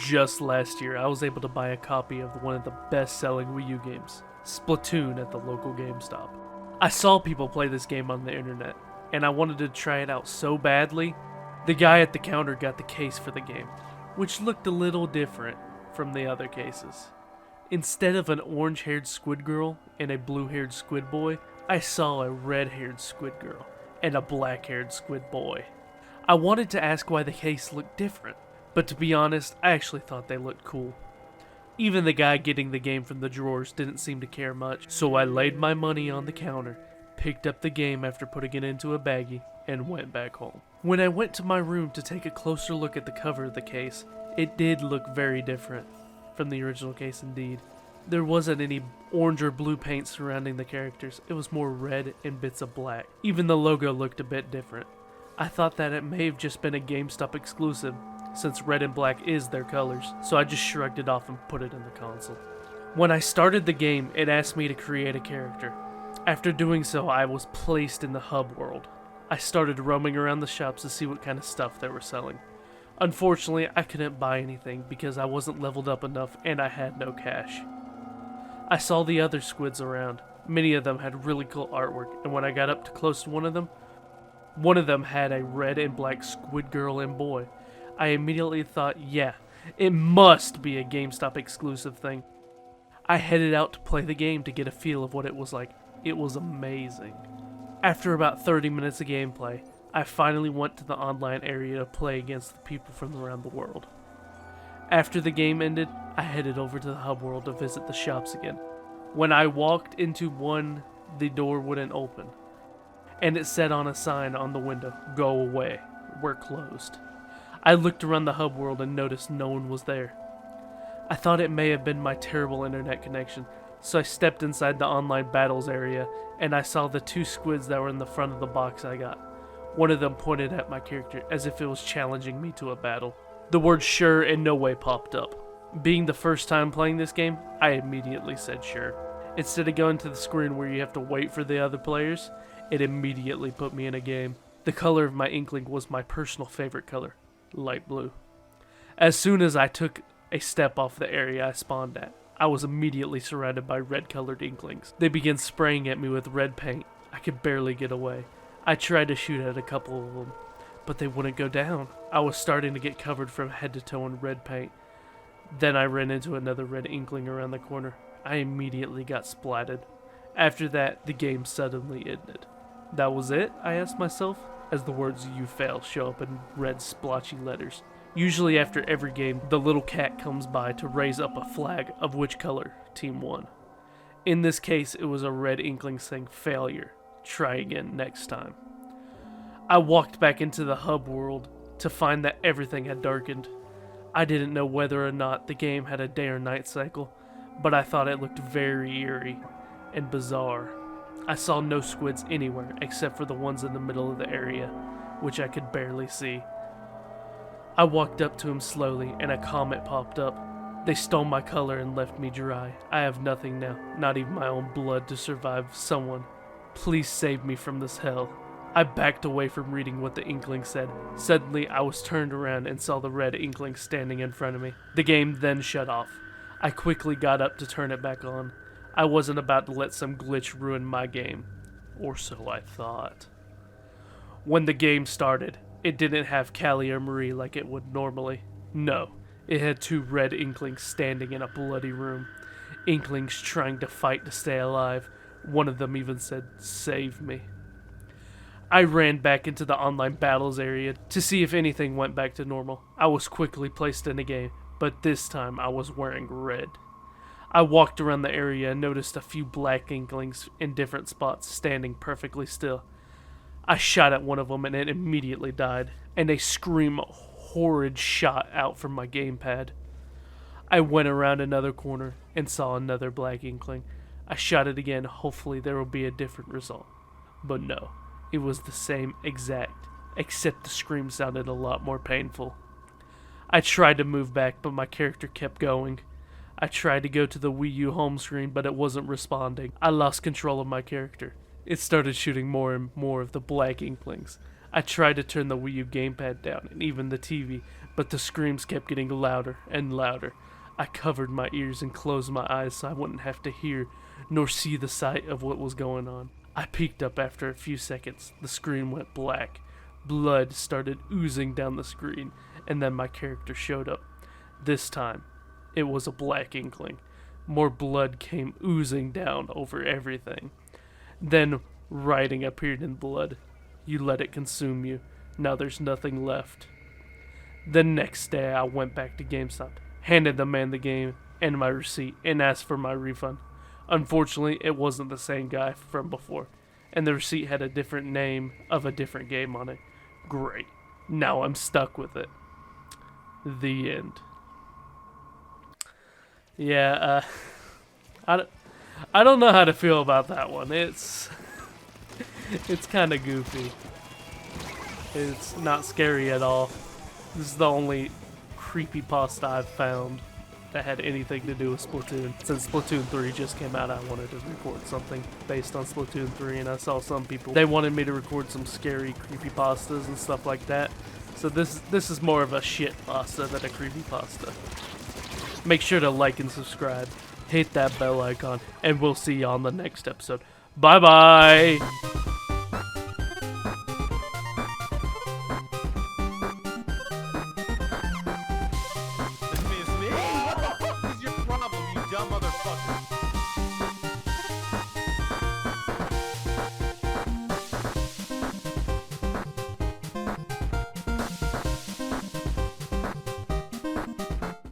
Just last year, I was able to buy a copy of one of the best-selling Wii U games, Splatoon, at the local GameStop. I saw people play this game on the internet, and I wanted to try it out so badly. The guy at the counter got the case for the game, which looked a little different from the other cases. Instead of an orange-haired squid girl and a blue-haired squid boy, I saw a red-haired squid girl and a black-haired squid boy. I wanted to ask why the case looked different, but to be honest, I actually thought they looked cool. Even the guy getting the game from the drawers didn't seem to care much, so I laid my money on the counter, picked up the game after putting it into a baggie, and went back home. When I went to my room to take a closer look at the cover of the case, it did look very different from the original case indeed. There wasn't any orange or blue paint surrounding the characters, it was more red and bits of black. Even the logo looked a bit different. I thought that it may have just been a GameStop exclusive, since red and black is their colors, so I just shrugged it off and put it in the console. When I started the game, it asked me to create a character. After doing so, I was placed in the hub world. I started roaming around the shops to see what kind of stuff they were selling. Unfortunately, I couldn't buy anything because I wasn't leveled up enough and I had no cash. I saw the other squids around. Many of them had really cool artwork, and when I got up to close to one of them had a red and black squid girl and boy. I immediately thought, yeah, it must be a GameStop exclusive thing. I headed out to play the game to get a feel of what it was like. It was amazing. After about 30 minutes of gameplay, I finally went to the online area to play against the people from around the world. After the game ended, I headed over to the hub world to visit the shops again. When I walked into one, the door wouldn't open, and it said on a sign on the window, "Go away, we're closed." I looked around the hub world and noticed no one was there. I thought it may have been my terrible internet connection, so I stepped inside the online battles area and I saw the two squids that were in the front of the box I got. One of them pointed at my character as if it was challenging me to a battle. The word "sure" in no way popped up. Being the first time playing this game, I immediately said sure. Instead of going to the screen where you have to wait for the other players, it immediately put me in a game. The color of my Inkling was my personal favorite color. Light blue. As soon as I took a step off the area I spawned at, I was immediately surrounded by red-colored Inklings. They began spraying at me with red paint. I could barely get away. I tried to shoot at a couple of them, but they wouldn't go down. I was starting to get covered from head to toe in red paint. Then I ran into another red Inkling around the corner. I immediately got splatted. After that, the game suddenly ended. That was it? I asked myself, as the words "you fail" show up in red splotchy letters. Usually after every game, the little cat comes by to raise up a flag of which color team won. In this case, it was a red Inkling saying "failure. Try again next time." I walked back into the hub world to find that everything had darkened. I didn't know whether or not the game had a day or night cycle, but I thought it looked very eerie and bizarre. I saw no squids anywhere except for the ones in the middle of the area, which I could barely see. I walked up to him slowly and a comment popped up. They stole my color and left me dry. I have nothing now, not even my own blood to survive. Someone, please save me from this hell. I backed away from reading what the Inkling said. Suddenly, I was turned around and saw the red Inkling standing in front of me. The game then shut off. I quickly got up to turn it back on. I wasn't about to let some glitch ruin my game. Or so I thought. When the game started, it didn't have Callie or Marie like it would normally. No, it had two red Inklings standing in a bloody room. Inklings trying to fight to stay alive. One of them even said, "Save me." I ran back into the online battles area to see if anything went back to normal. I was quickly placed in a game, but this time I was wearing red. I walked around the area and noticed a few black Inklings in different spots standing perfectly still. I shot at one of them and it immediately died, and a scream horrid shot out from my gamepad. I went around another corner and saw another black Inkling. I shot it again, hopefully there will be a different result. But no, it was the same exact, except the scream sounded a lot more painful. I tried to move back, but my character kept going. I tried to go to the Wii U home screen, but it wasn't responding. I lost control of my character. It started shooting more and more of the black Inklings. I tried to turn the Wii U gamepad down and even the TV, but the screams kept getting louder and louder. I covered my ears and closed my eyes so I wouldn't have to hear nor see the sight of what was going on. I peeked up after a few seconds. The screen went black. Blood started oozing down the screen, and then my character showed up. This time, it was a black inkling. More blood came oozing down over everything. Then writing appeared in blood. You let it consume you. Now there's nothing left. The next day I went back to GameStop, handed the man the game and my receipt, and asked for my refund. Unfortunately, it wasn't the same guy from before, and the receipt had a different name of a different game on it. Great. Now I'm stuck with it. The end. Yeah, I don't know how to feel about that one. It's kind of goofy. It's not scary at all. This is the only creepypasta I've found that had anything to do with Splatoon. Since Splatoon 3 just came out, I wanted to record something based on Splatoon 3, and I saw some people, they wanted me to record some scary creepypastas and stuff like that. So this is more of a shit pasta than a creepypasta. Make sure to like and subscribe, hit that bell icon, and we'll see you on the next episode. Bye bye!